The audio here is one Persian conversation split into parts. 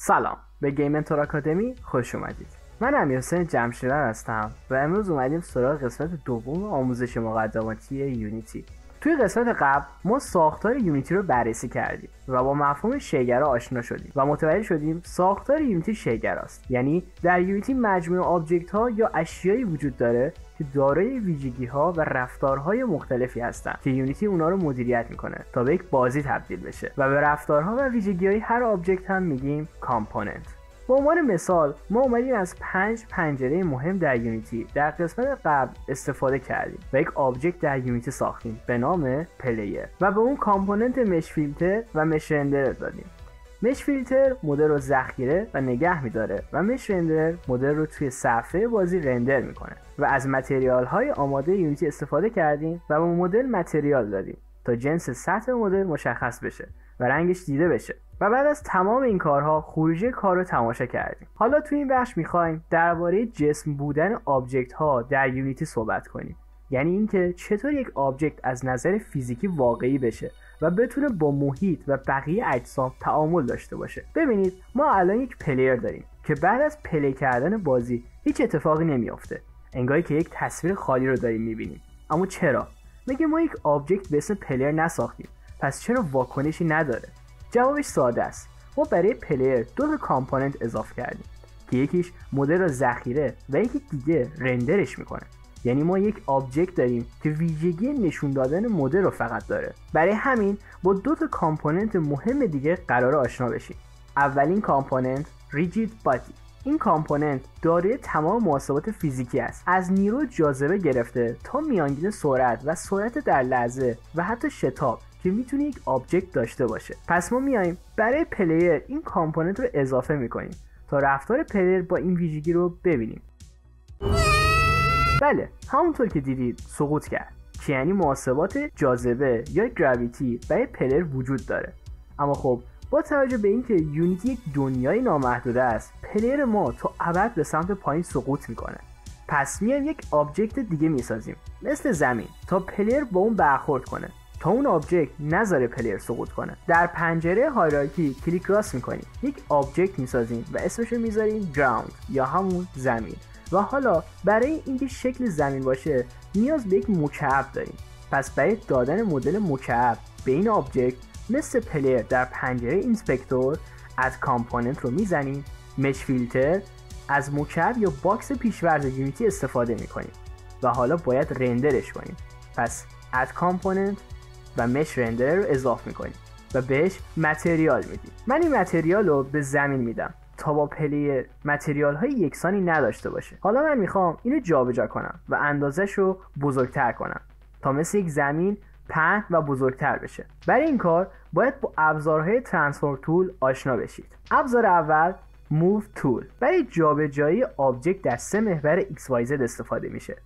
سلام، به گیمنتور آکادمی خوش اومدید. من امیرحسین جمشیدر هستم و امروز اومدیم سراغ قسمت دوم آموزش مقدماتی یونیتی. توی قسمت قبل ما ساختار یونیتی رو بررسی کردیم و با مفهوم شیگرا آشنا شدیم و متوجه شدیم ساختار یونیتی شیگراست. یعنی در یونیتی مجموعه آبجکت ها یا اشیایی وجود داره که دارای ویژگی ها و رفتارهای مختلفی هستند که یونیتی اونا رو مدیریت میکنه تا به یک بازی تبدیل بشه و به رفتارها و ویژگی های هر آبجکت هم میگیم کامپوننت. به عنوان مثال ما اومدیم از 5 پنجره مهم در یونیتی در قسمت قبل استفاده کردیم و یک آبجکت در یونیتی ساختیم به نام پلیر و به اون کامپوننت مش فیلتر و مش رندر دادیم. مش فیلتر مدل رو ذخیره و نگه میداره و مش رندر مدل رو توی صفحه بازی رندر میکنه و از متریال های آماده یونیتی استفاده کردیم و به مدل متریال دادیم تا جنس سطح مدل مشخص بشه و رنگش دیده بشه و بعد از تمام این کارها خروجی کار رو تماشا کردیم. حالا توی این بخش میخوایم درباره جسم بودن آبجکت ها در یونیتی صحبت کنیم. یعنی اینکه چطور یک آبجکت از نظر فیزیکی واقعی بشه و بتونه با محیط و بقیه اجسام تعامل داشته باشه. ببینید ما الان یک پلیر داریم که بعد از پلی کردن بازی هیچ اتفاقی نمیافته. انگاری که یک تصویر خالی رو داریم میبینیم. اما چرا؟ میگه ما یک آبجکت به اسم پلیر نساختیم. پس چرا واکنشی نداره؟ جوابش ساده است. ما برای پلیر دو تا کامپوننت اضافه کردیم که یکیش مدل رو ذخیره و یکی دیگه رندرش میکنه. یعنی ما یک آبجکت داریم که ویژگی نشون دادن مدل رو فقط داره. برای همین با دو تا کامپوننت مهم دیگه قراره آشنا بشیم. اولین کامپوننت ریجید بادی. این کامپوننت دارای تمام محاسبات فیزیکی است، از نیرو جاذبه گرفته تا میانگین سرعت و سرعت در لحظه و حتی شتاب که میتونه یک آبجکت داشته باشه. پس ما میایم برای پلیر این کامپوننت رو اضافه میکنیم تا رفتار پلیر با این ویژگی رو ببینیم. بله، همونطور که دیدید سقوط کرد که یعنی محاسبات جاذبه یا گراویتی برای پلیر وجود داره. اما خب با توجه به اینکه یونیتی یک دنیای نامحدوده است، پلیر ما تا ابد به سمت پایین سقوط میکنه. پس میایم یک آبجکت دیگه میسازیم مثل زمین تا پلیر با اون برخورد کنه تا اون آبجکت نذاره پلیر سقوط کنه. در پنجره هایرارکی کلیک راست میکنیم، یک آبجکت میسازیم و اسمش رو میذاریم گراوند یا همون زمین. و حالا برای اینکه شکل زمین باشه نیاز به یک مکعب داریم. پس برای دادن مدل مکعب به این آبجکت مثل پلیر در پنجره اینسپکتور از کامپوننت رو میزنیم، مش فیلتر از مکعب یا باکس پیشورز یونیتی استفاده میکنیم و حالا باید رندرش کنیم. پس اد کامپوننت و مش رندر رو اضافه میکنیم و بهش متریال میدیم. من این متریال رو به زمین میدم تا با پلیر متریال های یکسانی نداشته باشه. حالا من میخوام اینو جابجا کنم و اندازش رو بزرگتر کنم تا مثل یک زمین پهن و بزرگتر بشه. برای این کار باید با ابزارهای ترانسفورم تول آشنا بشید. ابزار اول موو تول برای جابجایی آبجکت در 3 محور XYZ استفاده میشه.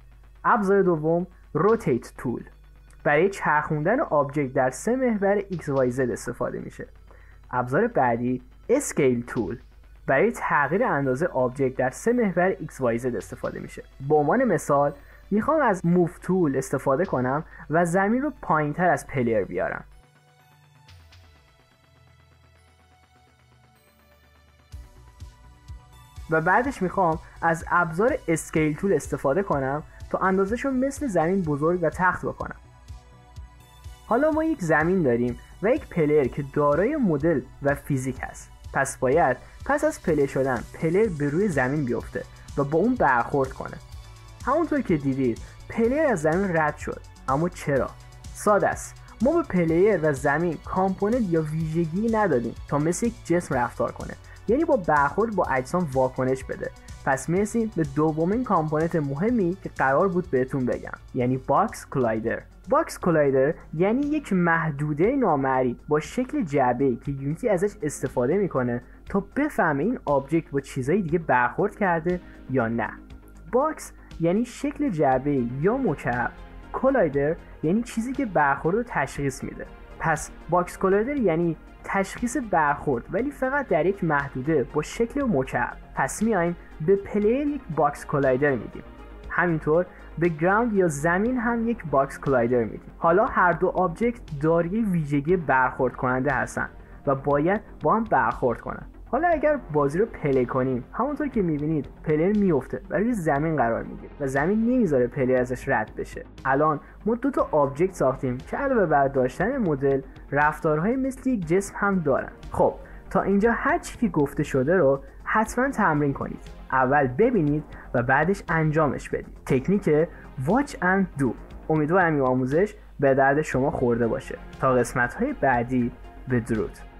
ابزار دوم روتیت تول برای چرخوندن آبجکت در 3 محور XYZ استفاده میشه. ابزار بعدی اسکیل تول برای تغییر اندازه آبجکت در 3 محور XYZ استفاده میشه. به عنوان مثال میخوام از موو تول استفاده کنم و زمین رو پایینتر از پلیر بیارم. و بعدش میخوام از ابزار اسکیل تول استفاده کنم تا اندازش رو مثل زمین بزرگ و تخت بکنم. حالا ما یک زمین داریم و یک پلیر که دارای مدل و فیزیک هست. پس باید پس از پلی شدن پلیر به روی زمین بیفته و با اون برخورد کنه. همونطور که دیدید پلیر از زمین رد شد. اما چرا؟ ساده است. ما به پلیر و زمین کامپوننت یا ویژگی ندادیم تا مثل یک جسم رفتار کنه، یعنی با برخورد با اجسام واکنش بده. پس میرسیم به دومین کامپوننت مهمی که قرار بود بهتون بگم، یعنی باکس کولایدر. باکس کولایدر یعنی یک محدوده نامرئی با شکل جعبه‌ای که یونیتی ازش استفاده میکنه تا بفهمه این آبجکت با چیزای دیگه برخورد کرده یا نه. باکس یعنی شکل جعبه‌ای یا مکعب. کولایدر یعنی چیزی که برخورد رو تشخیص میده. پس باکس کولایدر یعنی تشخیص برخورد ولی فقط در یک محدوده با شکل مکعب. پس میایم به پلیر یک باکس کولایدر میدیم. همینطور به گراوند یا زمین هم یک باکس کولایدر میدیم. حالا هر دو آبجکت دارای ویژگی برخورد کننده هستن و باید با هم برخورد کنن. حالا اگر بازی رو پلی کنیم، همونطور که میبینید پلیر میفته و روی زمین قرار میگیره و زمین نمیذاره پلیر ازش رد بشه. الان ما دو تا آبجکت ساختیم که علاوه بر داشتن مدل، رفتارهای مثل یک جسم هم دارن. خب تا اینجا هر چی که گفته شده رو حتما تمرین کنید. اول ببینید و بعدش انجامش بدید. تکنیک watch and do. امیدوارم این آموزش به درد شما خورده باشه. تا قسمت‌های بعدی، بدرود.